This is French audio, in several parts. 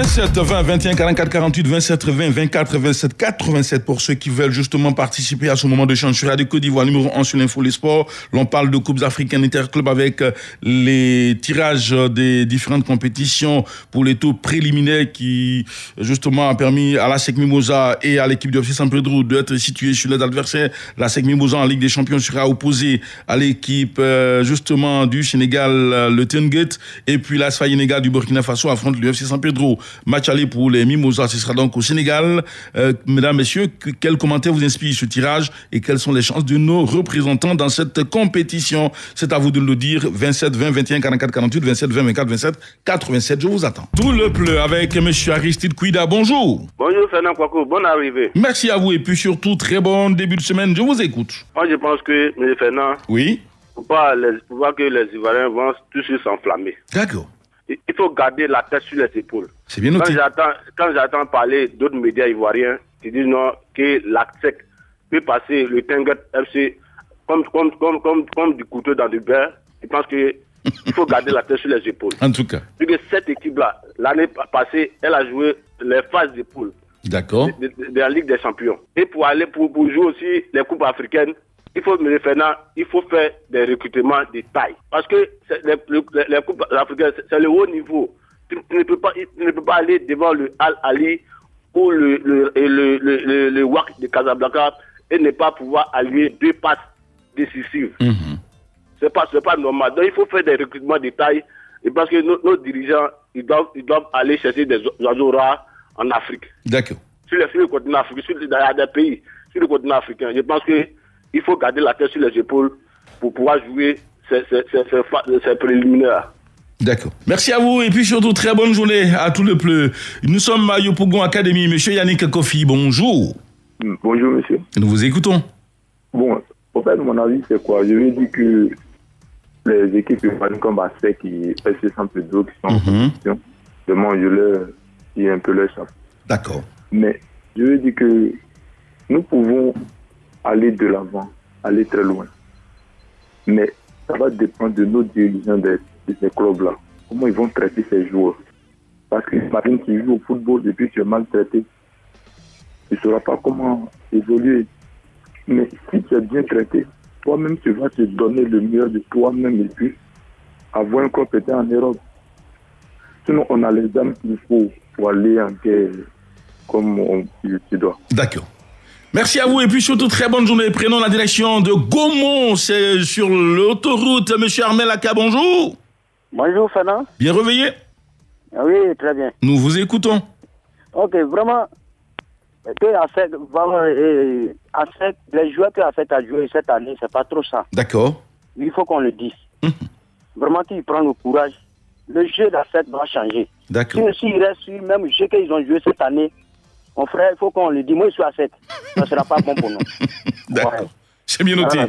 27 20 21 44 48 27 20 24 27 87 pour ceux qui veulent justement participer à ce moment de chance sur Radio Côte d'Ivoire numéro 1 sur l'info les sports. L'on parle de coupes africaines interclubs avec les tirages des différentes compétitions pour les tours préliminaires qui justement a permis à la SEC Mimosa et à l'équipe du FC San Pedro d'être situés sur les adversaires. La SEC Mimosa en Ligue des Champions sera opposée à l'équipe justement du Sénégal, le Tengate, et puis la Sfayenega du Burkina Faso affronte le FC San Pedro. Match aller pour les Mimosas, ce sera donc au Sénégal. Mesdames, messieurs, quels commentaires vous inspire ce tirage et quelles sont les chances de nos représentants dans cette compétition? C'est à vous de le dire. 27 20 21 44 48 27 20 24 27 87. Je vous attends. Tout le pleu avec monsieur Aristide Kouida. Bonjour. Bonjour Fernand Kouakou, bonne arrivée. Merci à vous et puis surtout très bon début de semaine. Je vous écoute. Moi je pense que M. Fernand, oui, pour voir que les Ivoiriens vont tous s'enflammer. D'accord. Il faut garder la tête sur les épaules. C'est bien noté. Quand j'entends parler d'autres médias ivoiriens qui disent non, que l'ACSEC peut passer le Tenguet FC comme du couteau dans du beurre, je pense qu'il faut garder la tête sur les épaules. En tout cas. Vu que cette équipe-là, l'année passée, elle a joué les phases d'épaule. D'accord. De la Ligue des Champions. Et pour jouer aussi les coupes africaines, il faut faire des recrutements de taille. Parce que les coupes africaines, c'est le haut niveau. Tu ne peux pas aller devant le Al-Ali ou le WAC de Casablanca et ne pas pouvoir allier deux passes décisives. Mm-hmm. C'est pas normal. Donc il faut faire des recrutements de taille. Et parce que nos dirigeants, ils doivent aller chercher des oiseaux rares en Afrique. D'accord. Sur le continent africain, sur des pays, sur le continent africain. Je pense qu'il faut garder la tête sur les épaules pour pouvoir jouer ces préliminaires. D'accord. Merci à vous et puis surtout très bonne journée à tout le pleu. Nous sommes à Yopougon Academy. Monsieur Yannick Kofi, bonjour. Bonjour monsieur. Nous vous écoutons. Bon, en fait, mon avis c'est quoi? Je vais dire que les équipes comme ASEC et FC San Pedro qui sont en compétition, demande je leur dis un peu leur chapeau. D'accord. Mais je veux dire que nous pouvons aller de l'avant, aller très loin. Mais ça va dépendre de nos dirigeants de ces clubs-là. Comment ils vont traiter ces joueurs. Parce que imagine qu'ils jouent au football et puis tu es maltraité. Tu ne sauras pas comment évoluer. Mais si tu es bien traité, toi-même tu vas te donner le meilleur de toi-même et puis avoir un compétent en Europe. Sinon on a les âmes qu'il faut pour aller en guerre comme tu dois. D'accord. Merci à vous et puis surtout très bonne journée. Prenons la direction de Gaumont, c'est sur l'autoroute. Monsieur Armel Aka, bonjour. Bonjour Fernand. Bien réveillé? Oui, très bien. Nous vous écoutons. Ok, vraiment, les joueurs que ASEC a joué cette année, c'est pas trop ça. D'accord. Il faut qu'on le dise. Vraiment qu'il prend le courage. Le jeu d'ASEC va changer. D'accord. S'il reste sur le même jeu qu'ils ont joué cette année, mon frère, il faut qu'on le dise. Moi, je suis ASEC. Ça ne sera pas bon pour nous. D'accord. Ouais. C'est bien noté.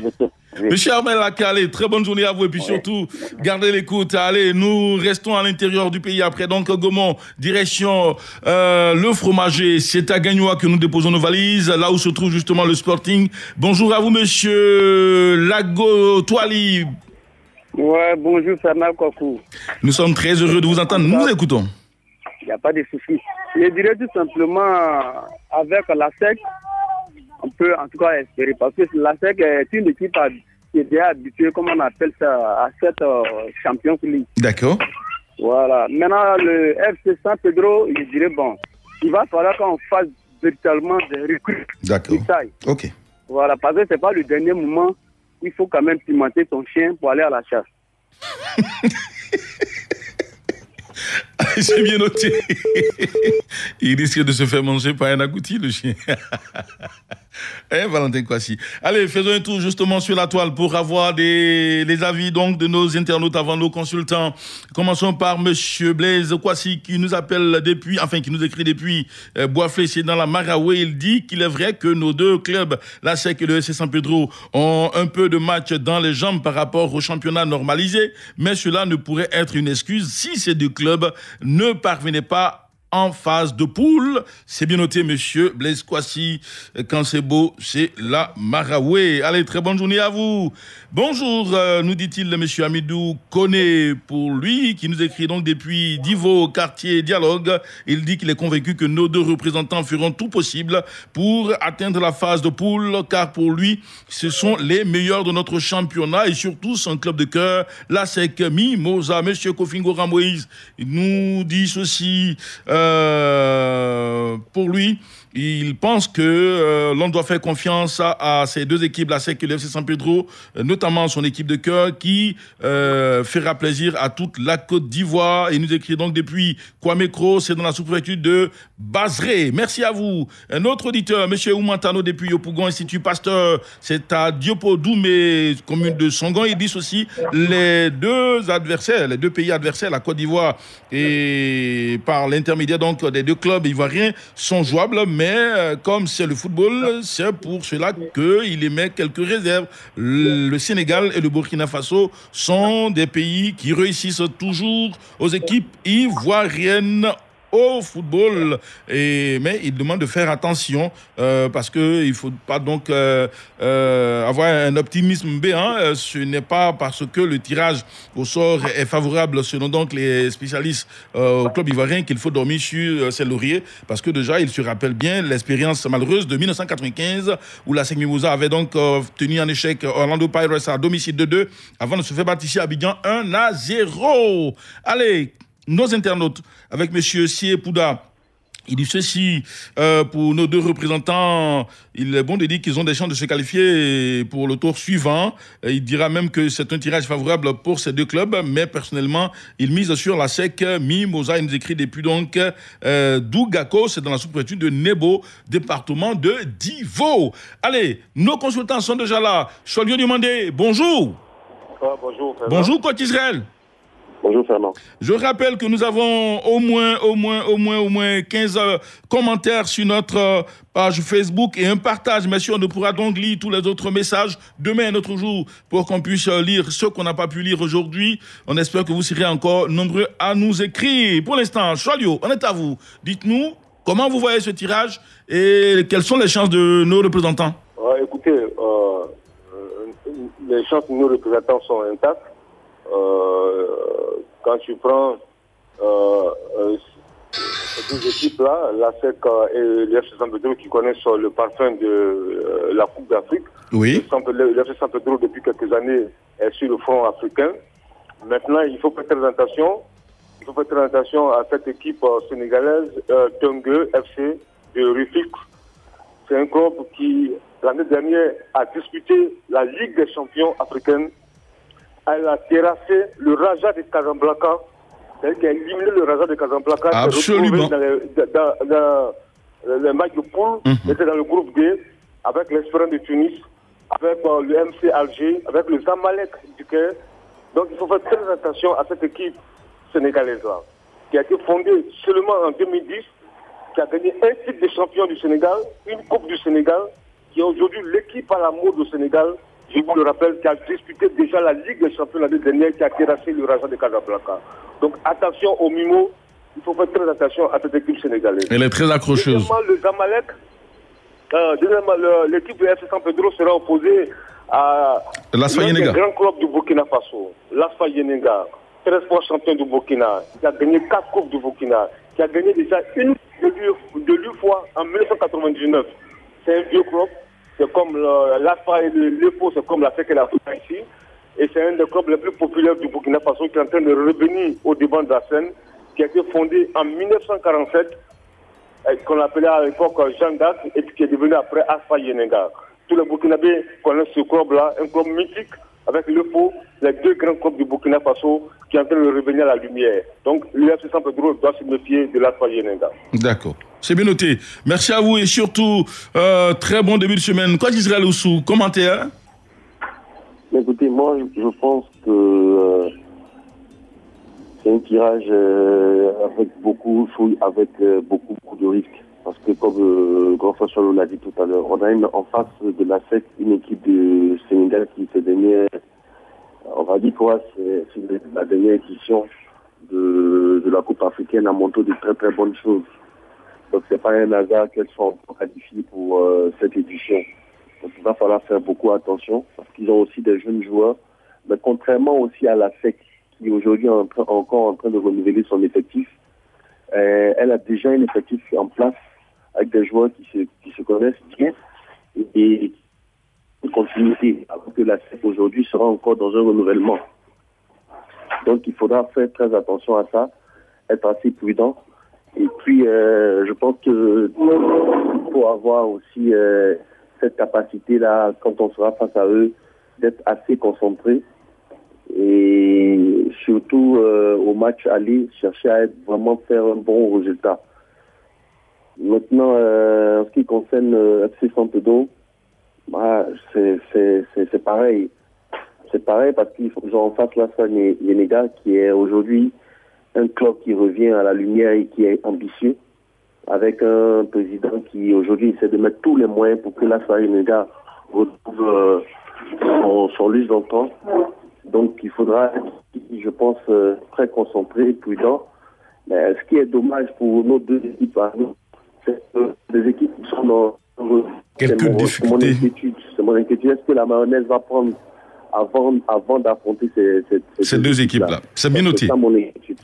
Oui. Monsieur Armel Akale, très bonne journée à vous et puis surtout, gardez l'écoute. Allez, nous restons à l'intérieur du pays après. Donc, Gaumont, direction le fromager. C'est à Gagnoa que nous déposons nos valises, là où se trouve justement le Sporting. Bonjour à vous, monsieur Lago Toali. Ouais, bonjour, Fernand Kouakou. Nous sommes très heureux de vous entendre. Nous vous écoutons. Il n'y a pas de souci. Je dirais tout simplement, avec l'ASEC, on peut en tout cas espérer parce que l'ASEC est une équipe qui est déjà habituée, comme on appelle ça, à cette Champions League. D'accord. Voilà. Maintenant, le FC San Pedro, je dirais, bon, il va falloir qu'on fasse véritablement des recrues. D'accord. Ok. Voilà, parce que c'est pas le dernier moment, il faut quand même pimenter son chien pour aller à la chasse. C'est bien noté. Il risque de se faire manger par un agouti, le chien. Valentin Kwasi. Allez, faisons un tour justement sur la toile pour avoir les avis donc de nos internautes avant nos consultants. Commençons par monsieur Blaise Kwasi qui nous appelle qui nous écrit depuis Bois-Fléché, c'est dans la Maraoué. Il dit qu'il est vrai que nos deux clubs, la SEC et le FC San Pedro, ont un peu de match dans les jambes par rapport au championnat normalisé, mais cela ne pourrait être une excuse si ces deux clubs ne parvenaient pas en phase de poule. C'est bien noté, monsieur Blaise Kouassi. Quand c'est beau, c'est la Maraoué. Allez, très bonne journée à vous. Bonjour, nous dit-il monsieur Amidou Koné, pour lui, qui nous écrit donc depuis Divo, quartier Dialogue. Il dit qu'il est convaincu que nos deux représentants feront tout possible pour atteindre la phase de poule, car pour lui, ce sont les meilleurs de notre championnat et surtout son club de cœur, la SEC Mimosa. Monsieur Kofingo Moïse nous dit ceci, pour lui, il pense que l'on doit faire confiance à ces deux équipes, la SEC et le FC San Pedro, notamment son équipe de cœur qui fera plaisir à toute la Côte d'Ivoire. Il nous écrit donc depuis Kwame Kro, c'est dans la sous-préfecture de Bazré. Merci à vous. Un autre auditeur, M. Oumantano depuis Yopougon, Institut Pasteur, c'est à Diopo Doumé, commune de Songon. Il dit ceci, les deux pays adversaires, la Côte d'Ivoire et par l'intermédiaire donc des deux clubs ivoiriens, sont jouables, mais comme c'est le football, c'est pour cela qu'il émet quelques réserves. Le Sénégal et le Burkina Faso sont des pays qui réussissent toujours aux équipes ivoiriennes au football, mais il demande de faire attention parce qu'il ne faut pas donc avoir un optimisme béant. Ce n'est pas parce que le tirage au sort est favorable selon donc les spécialistes au club ivoirien qu'il faut dormir sur ses lauriers, parce que déjà il se rappelle bien l'expérience malheureuse de 1995 où la SEC Mimosa avait donc tenu en échec Orlando Pirates à domicile 2-2 avant de se faire battre ici à Abidjan 1-0. Allez, nos internautes, avec M. Sie Pouda, il dit ceci, pour nos deux représentants, il est bon de dire qu'ils ont des chances de se qualifier pour le tour suivant. Il dira même que c'est un tirage favorable pour ces deux clubs, mais personnellement, il mise sur la SEC Mimosa. Il nous écrit depuis donc Dougako, c'est dans la sous-préfecture de Nebo, département de Divo. Allez, nos consultants sont déjà là. Cholio Dumandé, bonjour. Bonjour, Fernand. Bonjour, Côte Israël. Bonjour Fernand. Je rappelle que nous avons au moins 15 commentaires sur notre page Facebook et un partage. Bien sûr, on ne pourra donc lire tous les autres messages. Demain est notre jour pour qu'on puisse lire ce qu'on n'a pas pu lire aujourd'hui. On espère que vous serez encore nombreux à nous écrire. Pour l'instant, Cholio, on est à vous. Dites-nous comment vous voyez ce tirage et quelles sont les chances de nos représentants. Écoutez, les chances de nos représentants sont intactes. Quand tu prends ces deux équipes-là, la SEC et le FC San Pedro qui connaissent le parfum de la Coupe d'Afrique. Oui. Le FC San Pedro, depuis quelques années, est sur le front africain. Maintenant, il faut faire très attention. Il faut faire très attention à cette équipe sénégalaise, Tungue FC de Rufisque. C'est un club qui, l'année dernière, a disputé la Ligue des champions africaine. Elle a terrassé le Raja de Casablanca, c'est-à-dire qu'elle a éliminé le Raja de Casablanca. Absolument. Dans le match de poule, était dans le groupe D, avec l'Espérance de Tunis, avec le MC Alger, avec le Zamalek du Caire. Donc il faut faire très attention à cette équipe sénégalaise-là, qui a été fondée seulement en 2010, qui a gagné un titre de champion du Sénégal, une Coupe du Sénégal, qui est aujourd'hui l'équipe à la mode au Sénégal. Je vous le rappelle, qui a disputé déjà la Ligue des champions l'année dernière, qui a terrassé le Raja de Casablanca. Donc attention au Mimo, il faut faire très attention à cette équipe sénégalaise. Elle est très accrocheuse. Deuxièmement, le Zamalek, l'équipe de FC San Pedro sera opposée à l'un des grands clubs du Burkina Faso, l'Asfa Yenenga, 13 fois champion du Burkina, qui a gagné 4 coupes du Burkina, qui a gagné déjà une de lui fois en 1999. C'est un vieux club. C'est comme l'AFA et l'EPO, c'est comme la FEC et la FUTA ici. Et c'est un des clubs les plus populaires du Burkina Faso qui est en train de revenir au devant de la scène, qui a été fondé en 1947, qu'on appelait à l'époque Jeanne d'Arc, et qui est devenu après AFA Yenenga. Tous les Burkinabés connaissent ce club-là, un club mythique avec l'EPO, les deux grands clubs du Burkina Faso qui est en train de revenir à la lumière. Donc l'UFC San Pedro doit se méfier de l'AFA Yenenga. D'accord. C'est bien noté. Merci à vous et surtout, très bon début de semaine. Quoi d'Israël Oussou, commentaire? Écoutez, moi, je pense que c'est un tirage avec beaucoup de risques. Parce que, comme Grand-François l'a dit tout à l'heure, on a en face de la SEC une équipe de Sénégal qui s'est dernière, on va dire quoi, c'est la dernière édition de la Coupe africaine a montré de très très bonnes choses. Donc c'est pas un hasard qu'elles soient qualifiées pour cette édition. Donc il va falloir faire beaucoup attention parce qu'ils ont aussi des jeunes joueurs. Mais contrairement aussi à la SEC qui aujourd'hui est encore en train de renouveler son effectif, elle a déjà un effectif en place avec des joueurs qui se connaissent bien et une continuité, alors que la SEC aujourd'hui sera encore dans un renouvellement. Donc il faudra faire très attention à ça, être assez prudent. Et puis je pense que pour avoir aussi cette capacité-là, quand on sera face à eux, d'être assez concentré et surtout au match aller, chercher à vraiment faire un bon résultat. Maintenant, en ce qui concerne FC Sampdoria, c'est pareil. C'est pareil parce qu'ils ont en face l'Asfaya Yenega qui est aujourd'hui un club qui revient à la lumière et qui est ambitieux, avec un président qui aujourd'hui essaie de mettre tous les moyens pour que l'Asfaya Yenega retrouve son lustre d'antan. Donc il faudra, je pense, très concentré, prudent. Mais ce qui est dommage pour nos deux équipes, c'est que les équipes qui sont dans... Quelques difficultés. C'est mon inquiétude. Est-ce que la mayonnaise va prendre avant d'affronter ces deux équipes-là? C'est bien noté.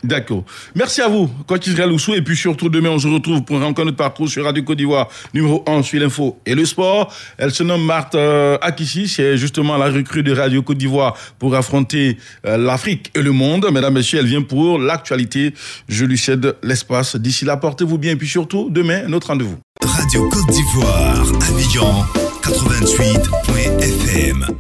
D'accord. Merci à vous, coach Israël Oussou. Et puis surtout, demain, on se retrouve pour encore notre parcours sur Radio Côte d'Ivoire, numéro 1 sur l'info et le sport. Elle se nomme Marthe Akissi. C'est justement la recrue de Radio Côte d'Ivoire pour affronter l'Afrique et le monde. Mesdames, messieurs, elle vient pour l'actualité. Je lui cède l'espace. D'ici là, portez-vous bien. Et puis surtout, demain, notre rendez-vous. Radio Côte d'Ivoire, Abidjan, 88.fm.